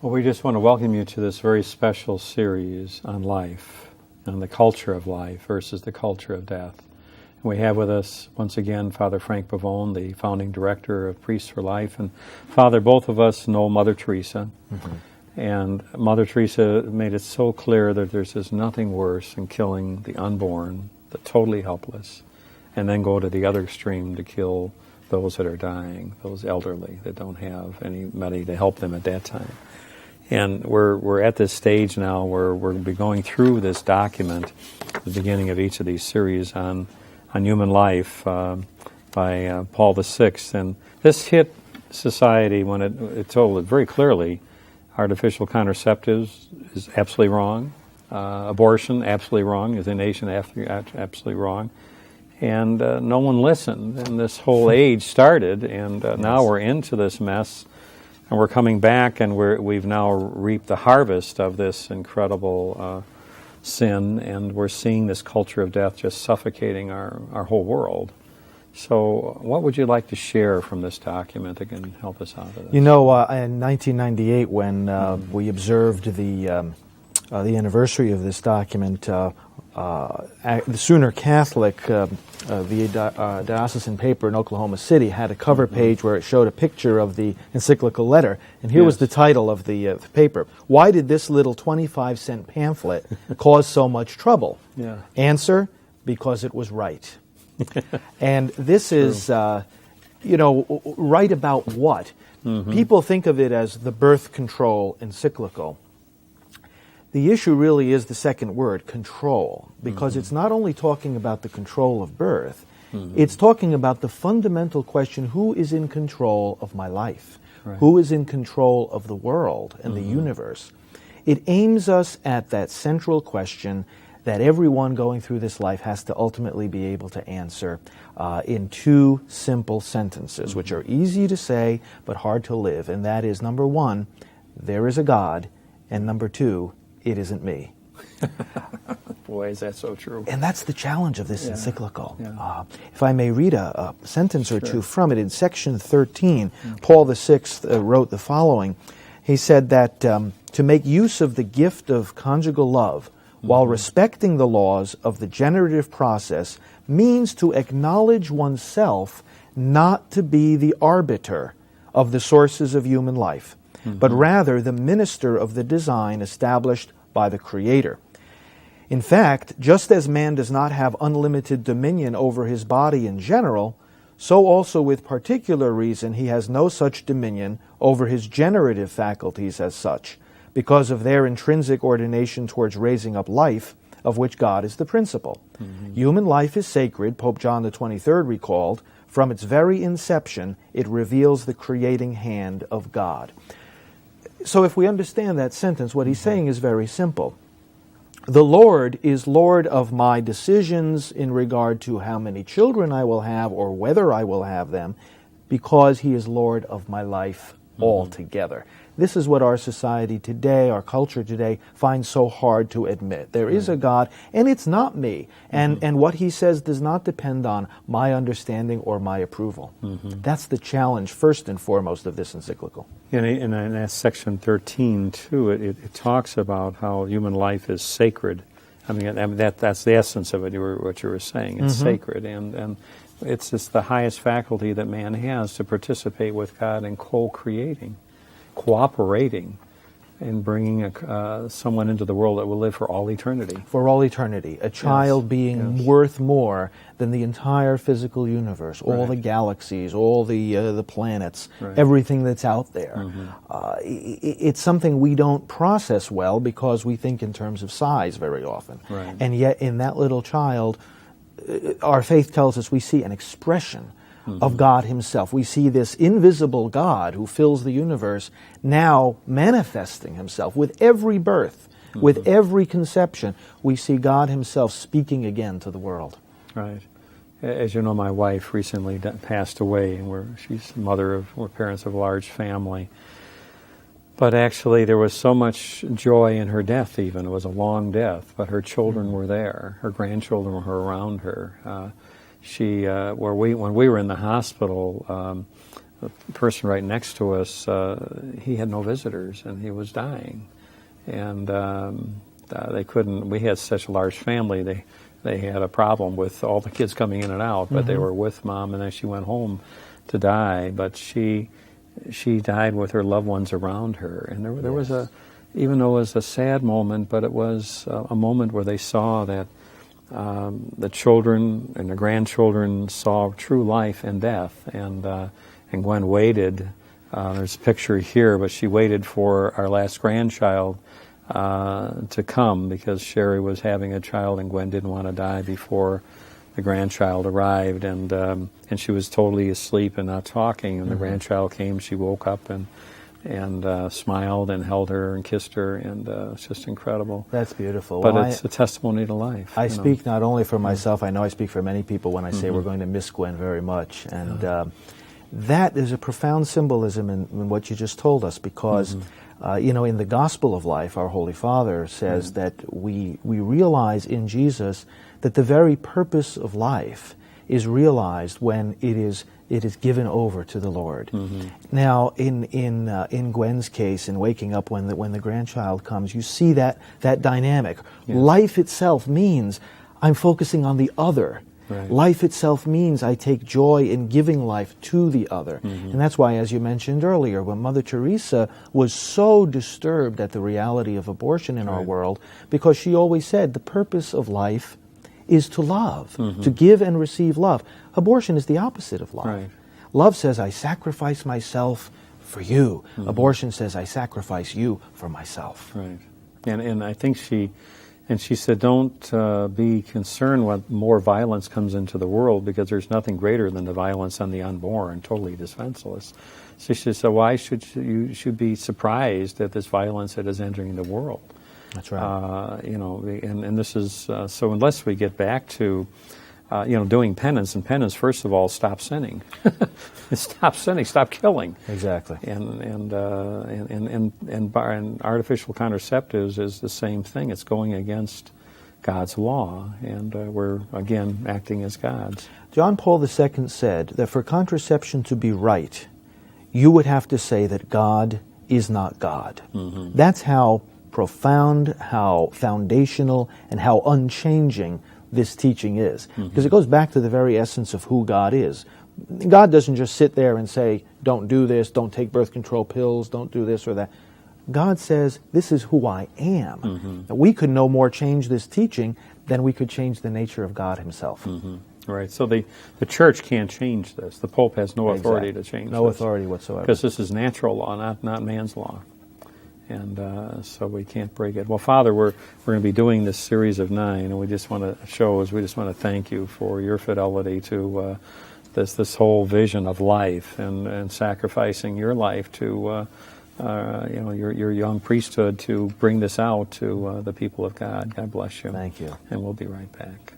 Well, we just want to welcome you to this very special series on life and the culture of life versus the culture of death. And we have with us, once again, Father Frank Pavone, the founding director of Priests for Life. And Father, both of us know Mother Teresa. Mm-hmm. And Mother Teresa made it so clear that there's just nothing worse than killing the unborn, the totally helpless, and then go to the other extreme to kill those that are dying, those elderly that don't have anybody to help them at that time. And we're at this stage now where we'll be going through this document at the beginning of each of these series on human life by Paul VI. And this hit society when it told it very clearly. Artificial contraceptives is absolutely wrong. Abortion, absolutely wrong. Euthanasia, absolutely wrong. And no one listened. And this whole age started, and now we're into this mess. And we're coming back, and we've now reaped the harvest of this incredible sin, and we're seeing this culture of death just suffocating our whole world. So what would you like to share from this document that can help us out of this? You know, in 1998, when we observed the anniversary of this document, the Sooner Catholic, the diocesan paper in Oklahoma City, had a cover page where it showed a picture of the encyclical letter. And here was the title of the paper. Why did this little 25-cent pamphlet cause so much trouble? Yeah. Answer, because it was right. And this is, right about what? Mm-hmm. People think of it as the birth control encyclical. The issue really is the second word, control, because it's not only talking about the control of birth, it's talking about the fundamental question, who is in control of my life? Right. Who is in control of the world and the universe? It aims us at that central question that everyone going through this life has to ultimately be able to answer in two simple sentences, which are easy to say but hard to live, and that is, number one, there is a God, and number two, it isn't me. Boy, is that so true. And that's the challenge of this encyclical. Yeah. If I may read a sentence or two from it, in section 13, Paul VI wrote the following. He said that to make use of the gift of conjugal love while respecting the laws of the generative process means to acknowledge oneself not to be the arbiter of the sources of human life, but rather the minister of the design established by the Creator. In fact, just as man does not have unlimited dominion over his body in general, so also with particular reason he has no such dominion over his generative faculties as such, because of their intrinsic ordination towards raising up life, of which God is the principle. Human life is sacred, Pope John the 23rd recalled. From its very inception, it reveals the creating hand of God. So if we understand that sentence, what he's saying is very simple. The Lord is Lord of my decisions in regard to how many children I will have or whether I will have them, because he is Lord of my life altogether. This is what our society today, our culture today, finds so hard to admit. There is a God, and it's not me. And what he says does not depend on my understanding or my approval. That's the challenge, first and foremost, of this encyclical. In that section 13, too, it talks about how human life is sacred. I mean that's the essence of it, what you were saying. It's sacred, and it's just the highest faculty that man has to participate with God in co-creating, cooperating, in bringing someone into the world that will live for all eternity. For all eternity. A child being worth more than the entire physical universe, all the galaxies, all the planets, everything that's out there. It's something we don't process well because we think in terms of size very often. And yet in that little child, our faith tells us we see an expression of God himself. We see this invisible God who fills the universe now manifesting himself with every birth, with every conception. We see God himself speaking again to the world. Right. As you know, my wife recently passed away, and she's the mother of, we're parents of a large family. But actually, there was so much joy in her death even. It was a long death, but her children were there. Her grandchildren were around her. When we were in the hospital, the person right next to us, he had no visitors, and he was dying. And they couldn't, we had such a large family, they had a problem with all the kids coming in and out, but they were with Mom, and then she went home to die. But she died with her loved ones around her. And there was even though it was a sad moment, but it was a moment where they saw that the children and the grandchildren saw true life and death. And Gwen waited. There's a picture here, but she waited for our last grandchild to come, because Sherry was having a child and Gwen didn't want to die before the grandchild arrived, and she was totally asleep and not talking. And the grandchild came. She woke up and smiled and held her and kissed her, and it's just incredible. That's beautiful. But it's a testimony to life. I speak not only for myself, I know I speak for many people when I say we're going to miss Gwen very much. And that is a profound symbolism in what you just told us, because in the Gospel of Life, our Holy Father says that we realize in Jesus that the very purpose of life is realized when it is given over to the Lord. Now, in Gwen's case, in waking up when the grandchild comes, you see that dynamic. Yes. Life itself means I'm focusing on the other. Right. Life itself means I take joy in giving life to the other. And that's why, as you mentioned earlier, when Mother Teresa was so disturbed at the reality of abortion in our world, because she always said the purpose of life is to love, to give and receive love. Abortion is the opposite of love. Right. Love says, I sacrifice myself for you. Abortion says, I sacrifice you for myself. Right. And I think she said, don't be concerned when more violence comes into the world, because there's nothing greater than the violence on the unborn, totally defenseless. So she said, why should you be surprised at this violence that is entering the world? That's right. And this is, so unless we get back to, doing penance, and penance, first of all, stop sinning. Stop sinning, stop killing. Exactly. And artificial contraceptives is the same thing. It's going against God's law, and we're, again, acting as gods. John Paul II said that for contraception to be right, you would have to say that God is not God. That's how profound, how foundational, and how unchanging this teaching is. Because it goes back to the very essence of who God is. God doesn't just sit there and say, don't do this, don't take birth control pills, don't do this or that. God says, this is who I am. We could no more change this teaching than we could change the nature of God himself. Right, so the church can't change this. The Pope has no authority to change this. No authority whatsoever. Because this is natural law, not man's law. And so we can't break it. Well, Father, we're going to be doing this series of 9, and we just want to thank you for your fidelity to this whole vision of life, and sacrificing your life to your young priesthood to bring this out to the people of God. God bless you. Thank you. And we'll be right back.